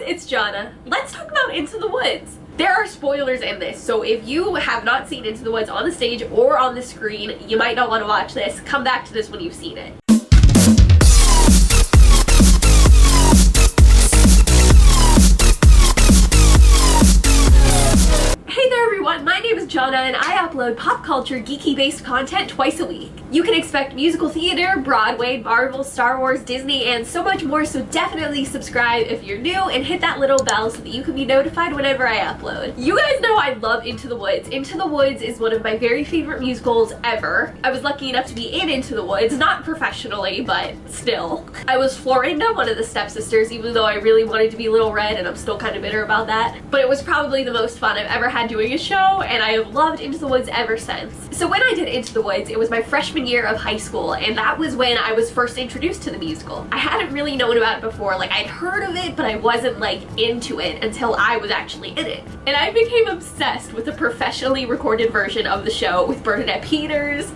it's Jona. Let's talk about Into the Woods. There are spoilers in this, so if you have not seen Into the Woods on the stage or on the screen, you might not want to watch this. Come back to this when you've seen it. Hey there everyone, my name is Jona and I upload pop culture geeky based content twice a week. You can expect musical theater, Broadway, Marvel, Star Wars, Disney, and so much more, so definitely subscribe if you're new and hit that little bell so that you can be notified whenever I upload. You guys know I love Into the Woods. Into the Woods is one of my very favorite musicals ever. I was lucky enough to be in Into the Woods, not professionally, but still. I was Florinda, one of the stepsisters, even though I really wanted to be Little Red and I'm still kind of bitter about that. But it was probably the most fun I've ever had doing a show, and I have loved Into the Woods ever since. So when I did Into the Woods, it was my freshman year of high school, and that was when I was first introduced to the musical. I hadn't really known about it before, like I'd heard of it, but I wasn't like into it until I was actually in it. And I became obsessed with the professionally recorded version of the show with Bernadette Peters.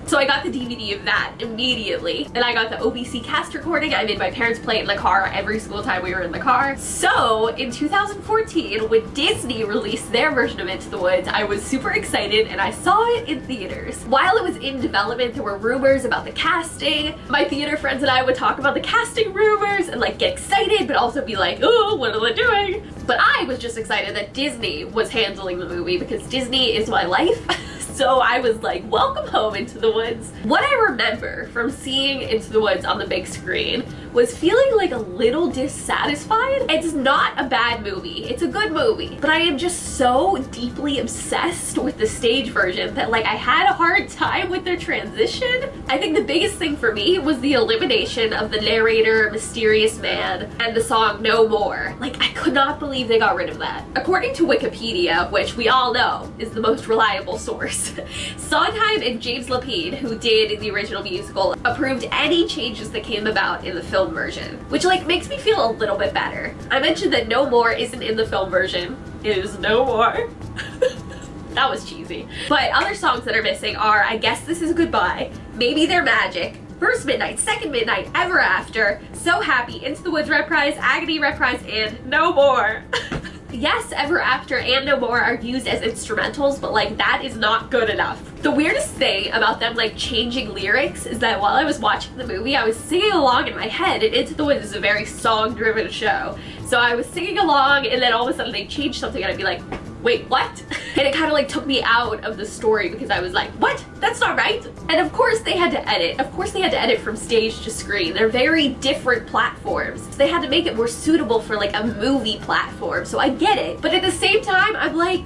So I got the DVD of that immediately. And I got the OBC cast recording. I made my parents play it in the car every single time we were in the car. So in 2014, when Disney released their version of Into the Woods, I was super excited and I saw it in theaters. While it was in development, there were rumors about the casting. My theater friends and I would talk about the casting rumors and like get excited, but also be like, oh, what are they doing? But I was just excited that Disney was handling the movie because Disney is my life. So I was like, welcome home, Into the Woods. What I remember from seeing Into the Woods on the big screen was feeling like a little dissatisfied. It's not a bad movie, it's a good movie, but I am just so deeply obsessed with the stage version that like I had a hard time with their transition. I think the biggest thing for me was the elimination of the narrator, mysterious man, and the song No More. Like I could not believe they got rid of that. According to Wikipedia, which we all know is the most reliable source, Sondheim and James Lapine, who did the original musical, approved any changes that came about in the film version, which like makes me feel a little bit better. I mentioned that No More isn't in the film version. It is No More. That was cheesy. But other songs that are missing are I Guess This Is Goodbye, Maybe They're Magic, First Midnight, Second Midnight, Ever After, So Happy, Into the Woods Reprise, Agony Reprise, and No More. Yes, Ever After and No More are used as instrumentals, but like that is not good enough. The weirdest thing about them like changing lyrics is that while I was watching the movie, I was singing along in my head, and Into the Woods is a very song-driven show. So I was singing along and then all of a sudden they changed something and I'd be like, wait, what? And it kind of like took me out of the story because I was like, what? That's not right. And of course they had to edit. Of course they had to edit from stage to screen. They're very different platforms. So they had to make it more suitable for like a movie platform. So I get it. But at the same time, I'm like,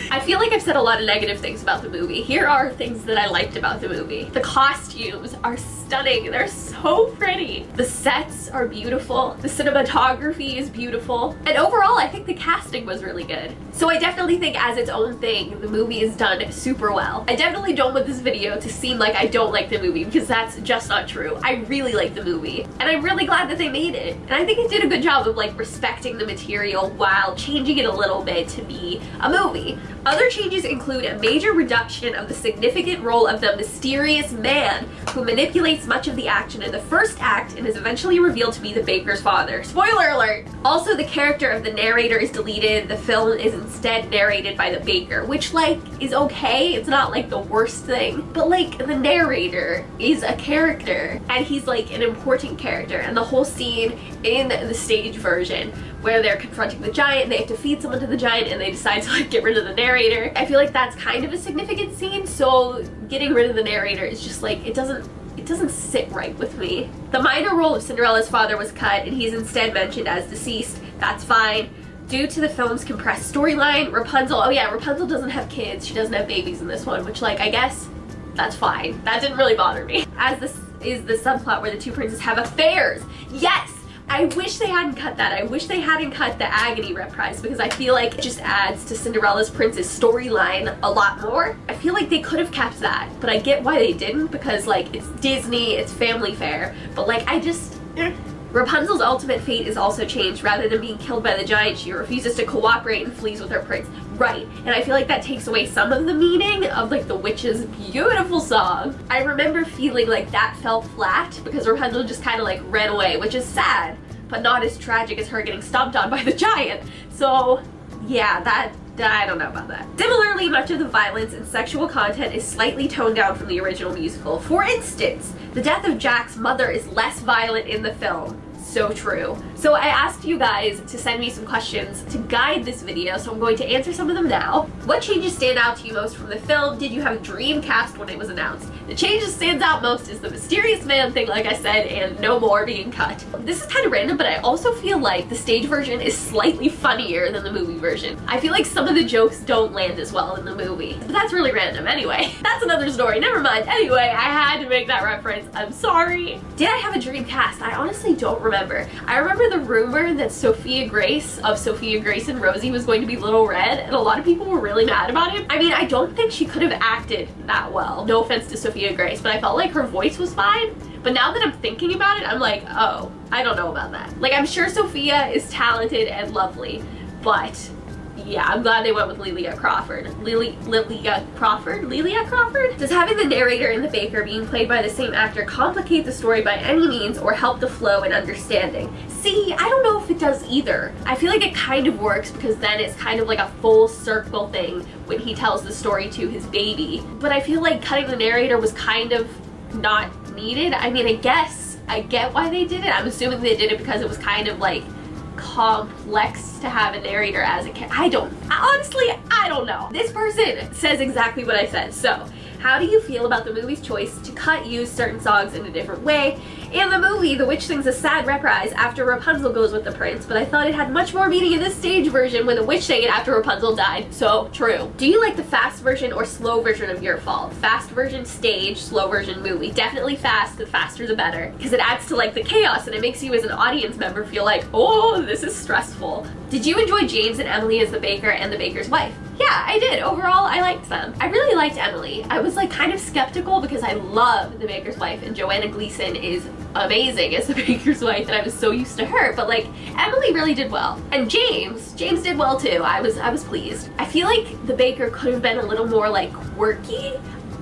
I feel like I've said a lot of negative things about the movie. Here are things that I liked about the movie. The costumes are stunning. They're so pretty. The sets are beautiful. The cinematography is beautiful. And overall, I think the casting was really good. So I definitely think as its own thing, the movie is done super well. I definitely don't want this video to seem like I don't like the movie because that's just not true. I really like the movie and I'm really glad that they made it. And I think it did a good job of like respecting the material while changing it a little bit to be a movie. Other changes include a major reduction of the significant role of the mysterious man who manipulates much of the action in the first act and is eventually revealed to be the baker's father. Spoiler alert! Also, the character of the narrator is deleted. The film is instead narrated by the baker, which like is okay. It's not like the worst thing, but like the narrator is a character and he's like an important character, and the whole scene in the stage version where they're confronting the giant, they have to feed someone to the giant and they decide to like get rid of the narrator. I feel like that's kind of a significant scene, so getting rid of the narrator is just like, it doesn't sit right with me. The minor role of Cinderella's father was cut and he's instead mentioned as deceased. That's fine. Due to the film's compressed storyline, Rapunzel, oh yeah, Rapunzel doesn't have kids, she doesn't have babies in this one, which like, I guess that's fine. That didn't really bother me. As this is the subplot where the two princes have affairs. Yes! I wish they hadn't cut that. I wish they hadn't cut the agony reprise because I feel like it just adds to Cinderella's prince's storyline a lot more. I feel like they could have kept that, but I get why they didn't because like it's Disney, it's family fare, but like I just Rapunzel's ultimate fate is also changed. Rather than being killed by the giant, she refuses to cooperate and flees with her prince. Right, and I feel like that takes away some of the meaning of like the witch's beautiful song. I remember feeling like that fell flat because Rapunzel just kind of like ran away, which is sad. but not as tragic as her getting stomped on by the giant. So yeah, I don't know about that. Similarly, much of the violence and sexual content is slightly toned down from the original musical. For instance, the death of Jack's mother is less violent in the film. So true. So I asked you guys to send me some questions to guide this video, so I'm going to answer some of them now. What changes stand out to you most from the film? Did you have a dream cast when it was announced? The change that stands out most is the mysterious man thing, like I said, and no more being cut. This is kind of random, but I also feel like the stage version is slightly funnier than the movie version. I feel like some of the jokes don't land as well in the movie, but that's really random. Anyway, that's another story, never mind. Anyway, I had to make that reference. I'm sorry. Did I have a dream cast? I honestly don't remember. I remember the rumor that Sophia Grace of Sophia Grace and Rosie was going to be Little Red, and a lot of people were really mad about it. I mean, I don't think she could have acted that well. No offense to Sophia Grace, but I felt like her voice was fine. But now that I'm thinking about it, I'm like, oh, I don't know about that. Like, I'm sure Sophia is talented and lovely, but yeah, I'm glad they went with Lelia Crawford. Lelia Crawford? Does having the narrator and the baker being played by the same actor complicate the story by any means or help the flow and understanding? See, I don't know if it does either. I feel like it kind of works because then it's kind of like a full circle thing when he tells the story to his baby. But I feel like cutting the narrator was kind of not needed. I mean, I guess I get why they did it. I'm assuming they did it because it was kind of like complex to have a narrator as a character. Honestly, I don't know. This person says exactly what I said. So, how do you feel about the movie's choice to use certain songs in a different way? In the movie, the witch sings a sad reprise after Rapunzel goes with the prince, but I thought it had much more meaning in this stage version when the witch sang it after Rapunzel died. So true. Do you like the fast version or slow version of Your Fault? Fast version stage, slow version movie. Definitely fast, the faster the better, because it adds to like the chaos and it makes you as an audience member feel like, oh, this is stressful. Did you enjoy James and Emily as the baker and the baker's wife? Yeah, I did. Overall, I liked them. I really liked Emily. I was like kind of skeptical because I love the baker's wife and Joanna Gleason is amazing as the baker's wife and I was so used to her, but like Emily really did well. And James did well too. I was pleased. I feel like the baker could have been a little more like quirky.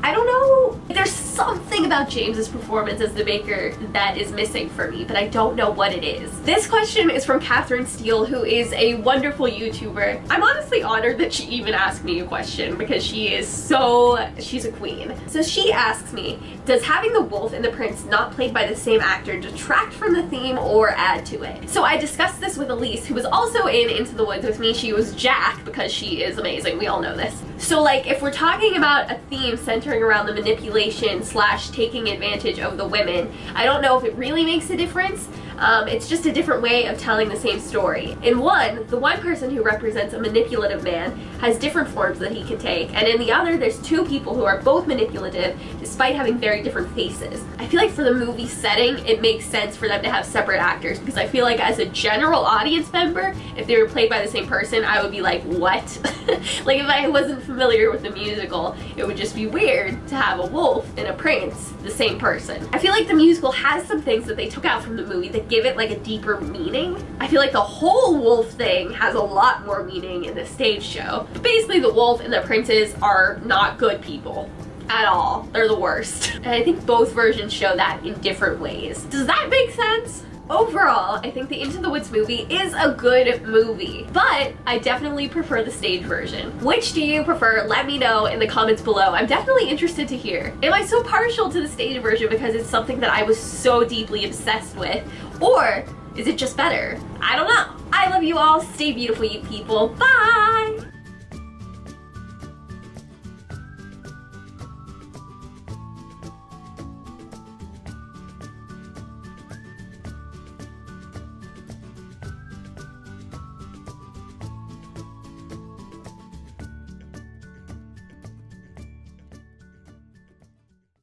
I don't know. There's something about James's performance as the baker that is missing for me, but I don't know what it is. This question is from Catherine Steele, who is a wonderful YouTuber. I'm honestly honored that she even asked me a question because she's a queen. So she asks me, does having the wolf and the prince not played by the same actor detract from the theme or add to it? So I discussed this with Elise, who was also in Into the Woods with me. She was Jack because she is amazing. We all know this. So like if we're talking about a theme centering around the manipulation / taking advantage of the women, I don't know if it really makes a difference. It's just a different way of telling the same story. In one, the one person who represents a manipulative man has different forms that he can take, and in the other, there's two people who are both manipulative despite having very different faces. I feel like for the movie setting, it makes sense for them to have separate actors because I feel like as a general audience member, if they were played by the same person, I would be like, what? Like if I wasn't familiar with the musical, it would just be weird to have a wolf and a prince the same person. I feel like the musical has some things that they took out from the movie that give it like a deeper meaning. I feel like the whole wolf thing has a lot more meaning in the stage show. But basically the wolf and the princes are not good people at all. They're the worst. And I think both versions show that in different ways. Does that make sense? Overall, I think the Into the Woods movie is a good movie, but I definitely prefer the stage version. Which do you prefer? Let me know in the comments below. I'm definitely interested to hear. Am I so partial to the stage version because it's something that I was so deeply obsessed with? Or is it just better? I don't know. I love you all. Stay beautiful, you people. Bye!